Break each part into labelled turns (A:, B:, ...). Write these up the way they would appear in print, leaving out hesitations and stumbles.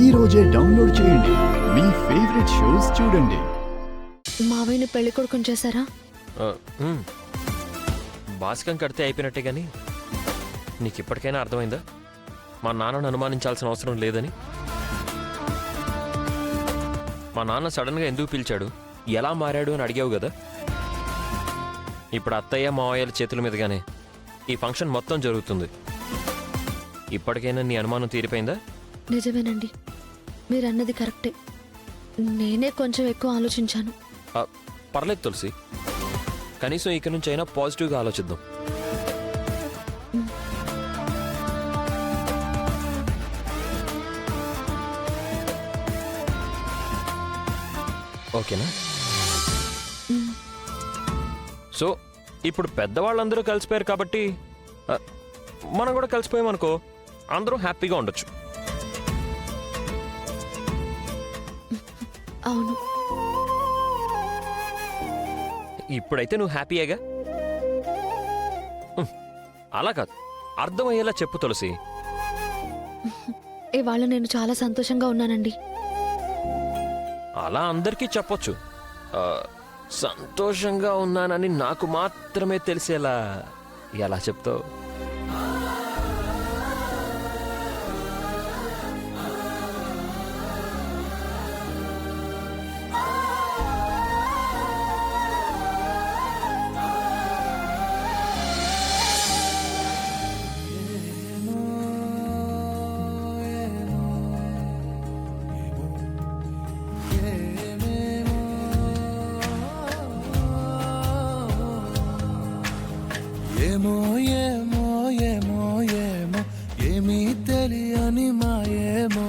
A: ఈ రోజే డౌన్లోడ్ చేయండి. మీ ఫేవరెట్ షోస్ చూడండి.
B: మావయ్యని పెళ్లి కొడుకుని చేశారా?
C: బాసికం కడితే అయిపోయినట్టే గాని నీకు ఇప్పటికైనా అర్థమైందా మా నాన్నను అనుమానించాల్సిన అవసరం లేదని? మా నాన్న సడన్గా ఎందుకు పిలిచాడు, ఎలా మారాడు అని అడిగావు కదా. ఇప్పుడు అత్తయ్య మావయ్యల చేతుల మీదుగానే ఈ ఫంక్షన్ మొత్తం జరుగుతుంది. ఇప్పటికైనా నీ అనుమానం తీరిపోయిందా?
B: నిజమేనండి, మీరన్నది కరెక్టే. నేనే కొంచెం ఎక్కువ ఆలోచించాను.
C: పర్లేదు తులసి, కనీసం ఇక నుంచి అయినా పాజిటివ్గా ఆలోచిద్దాం. ఓకేనా? సో ఇప్పుడు పెద్దవాళ్ళందరూ కలిసిపోయారు కాబట్టి మనం కూడా కలిసిపోయామనుకో, అందరూ హ్యాపీగా ఉండొచ్చు.
B: అవును,
C: ఇప్పుడైతే నువ్వు హ్యాపీయేగా? అలా కాదు, అర్థమయ్యేలా చెప్పు తులసి.
B: ఇవాళ నేను చాలా సంతోషంగా ఉన్నానండి.
C: అలా అందరికీ చెప్పొచ్చు. సంతోషంగా ఉన్నానని నాకు మాత్రమే తెలిసేలా ఎలా చెప్తావు?
D: ఏమో ఏమో ఏమో ఏమో ఏమీ తెలియని మాయేమో,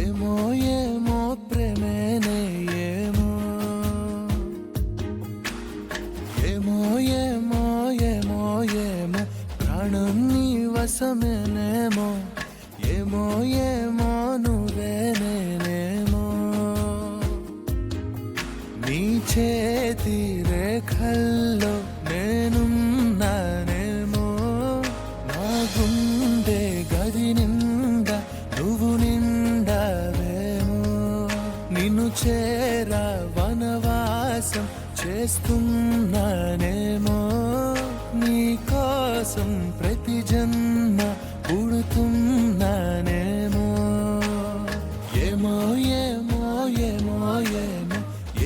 D: ఏమో ఏమో ప్రేమేనే ఏమో, ఏమో ఏమో ఏమో ఏమో ప్రాణం నీ వశమేనేమో, ఏమో ఏమో నువ్వే నేనేమో, నీ చేతి రేఖల్లో నేనున్నానేమో, నా గుండె గది నిండా నువ్వు నిండావేమో, నిన్ను చేరా వనవాసం చేస్తున్నానేమో, నీ కోసం ప్రతి జన్మ పుడుతున్నానేమో, ఏమో ఏమో ఏమో ఏమో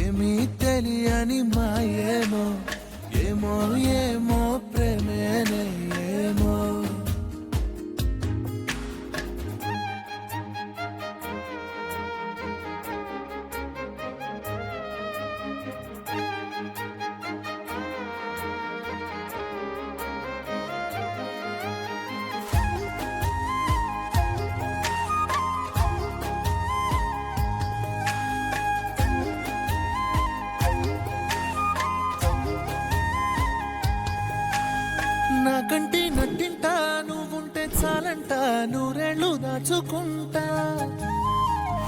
D: ఏమీ తెలియని మాయేమో, ఏమో ఏమో ప్రేమేనే ఏమో. నాకంటి నట్టింటా నువ్వుంటే చాలంట, నూరేళ్ళు దాచుకుంటా,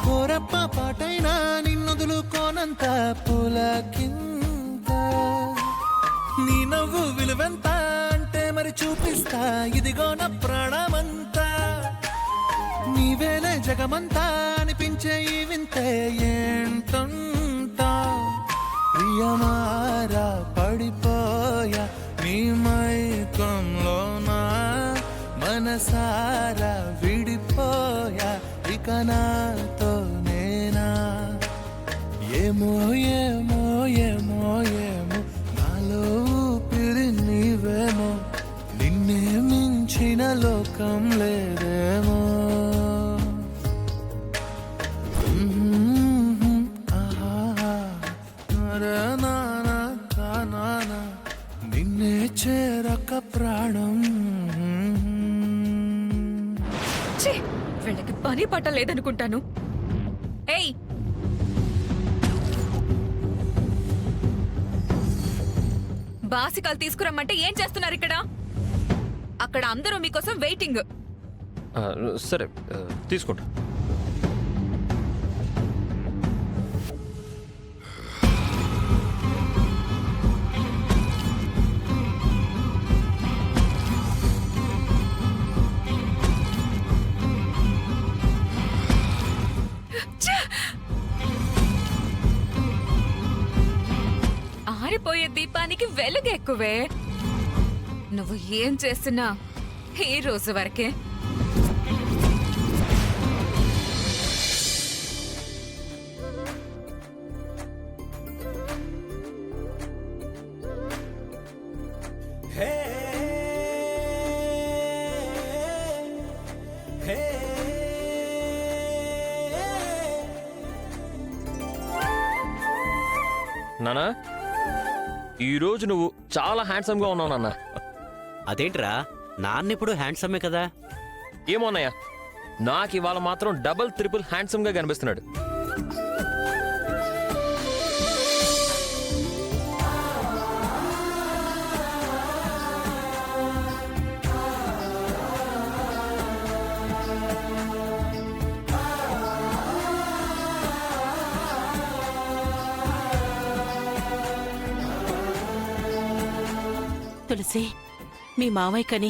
D: కోరప్ప పాటైనా నిన్నొదులుకోనంత పులకింత, నీ నవ్వు విలువెంత అంటే మరి చూపిస్తా, ఇదిగో నా ప్రాణమంతా, నీవేలే జగమంతా అనిపించే ఈ వింతే ఏంటంటా, ప్రియమారా పడిపోయా నీ మైకంలోనా, మనసారా విడిపోయా ఇక నాతో నేనా, ఏమో ఏమో ఏమో ఏమో నాలో ఊపిరి నీవేమో, నిన్నే మించిన లోకం లేదేమో, నిన్నే చేరక ప్రాణం.
E: వీళ్ళకి పని పట్ట లేదనుకుంటాను. ఏయ్, బాసికాలు తీసుకురమ్మంటే ఏం చేస్తున్నారు ఇక్కడ? అక్కడ అందరూ మీకోసం వెయిటింగ్.
C: సరే తీసుకుంటా.
E: దీపానికి వెలుగు ఎక్కువే. నువ్వు ఏం చేస్తున్నా ఈ రోజు వరకే.
C: నానా ఈరోజు నువ్వు చాలా హ్యాండ్సమ్ గా ఉన్నావు నాన్న.
F: అదేంట్రా నాన్నెప్పుడు హ్యాండ్సమే కదా.
C: ఏమోన్నయ్యా, నాకు ఇవాళ మాత్రం డబుల్ ట్రిపుల్ హ్యాండ్సమ్ గా కనిపిస్తున్నాడు.
G: తులసి, మీ మావయ్యకని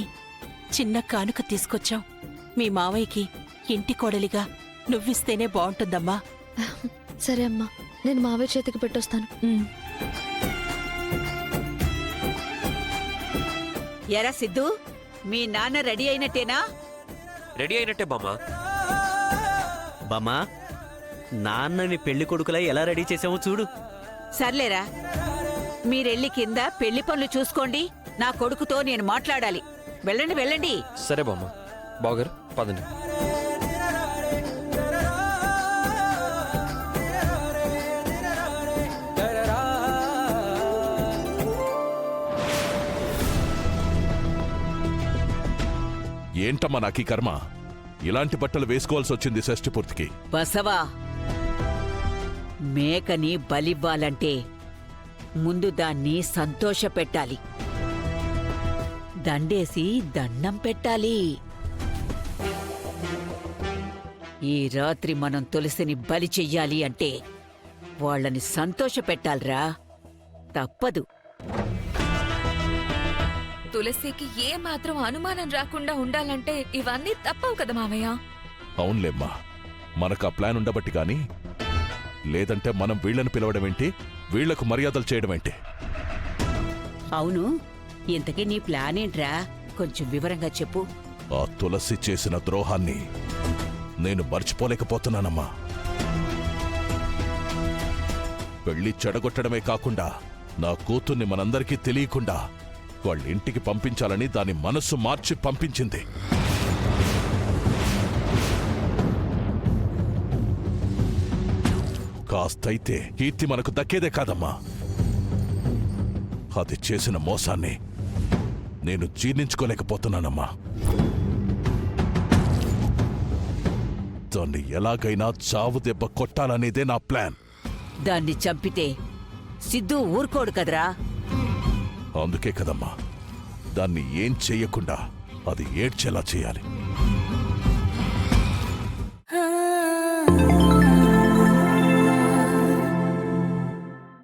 G: చిన్న కానుక తీసుకొచ్చాం. మీ మావయ్యకి ఇంటి కోడలిగా నువ్విస్తేనే బావుంటుందమ్మా.
B: సరే అమ్మా, నేను మావయ్య చేతికి పెట్టొస్తాను.
H: ఎరా సిద్ధు, మీ నాన్న రెడీ అయినట్టేనా?
C: రెడీ అయినట్టే బామ్మ.
F: బామ్మా, నాన్నని పెళ్లి కొడుకులా ఎలా రెడీ చేసావో చూడు.
H: సర్లేరా, మీరెళ్ళి కింద పెళ్లి పనులు చూసుకోండి. నా కొడుకుతో నేను మాట్లాడాలి. వెళ్ళండి వెళ్ళండి.
C: సరే బామ్మ. బావగారు పదండి.
I: ఏంటమ్మా నాకీ కర్మ? ఇలాంటి బట్టలు వేసుకోవాల్సి వచ్చింది షష్ఠి పూర్తికి.
H: బసవా, మేకని బలివ్వాలంటే ముందు దాన్ని సంతోషపెట్టాలి. దండేసి దండం పెట్టాలి. ఈ రాత్రి మనం తులసిని బలి చెయ్యాలి అంటే వాళ్ళని సంతోషపెట్టాలిరా. తప్పదు.
E: తులసికి ఏ మాత్రం అనుమానం రాకుండా ఉండాలంటే ఇవన్నీ తప్పవు కదా మావయ్య.
I: అవునులేమ్మా, మనకు ఆ ప్లాన్ ఉండబట్టి గాని, లేదంటే మనం వీళ్ళని పిలవడమేంటి, వీళ్లకు మర్యాదలు చేయడమేంటి?
H: అవును, ఇంతకీ నీ ప్లాన్ ఏంట్రా? కొంచెం వివరంగా చెప్పు.
I: ఆ తులసి చేసిన ద్రోహాన్ని నేను మర్చిపోలేకపోతున్నానమ్మా. పెళ్లి చెడగొట్టడమే కాకుండా నా కూతుర్ని మనందరికీ తెలియకుండా వాళ్ళ ఇంటికి పంపించాలని దాని మనస్సు మార్చి పంపించింది. కాస్తైతే కీర్తి మనకు దక్కేదే కాదమ్మా. అది చేసిన మోసాన్ని నేను జీర్ణించుకోలేకపోతున్నానమ్మా. దాన్ని ఎలాగైనా చావు దెబ్బ కొట్టాలనేదే నా ప్లాన్.
H: దాన్ని చంపితే సిద్ధు ఊరుకోడు కదరా.
I: అందుకే కదమ్మా, దాన్ని ఏం చెయ్యకుండా అది ఏడ్చేలా చేయాలి.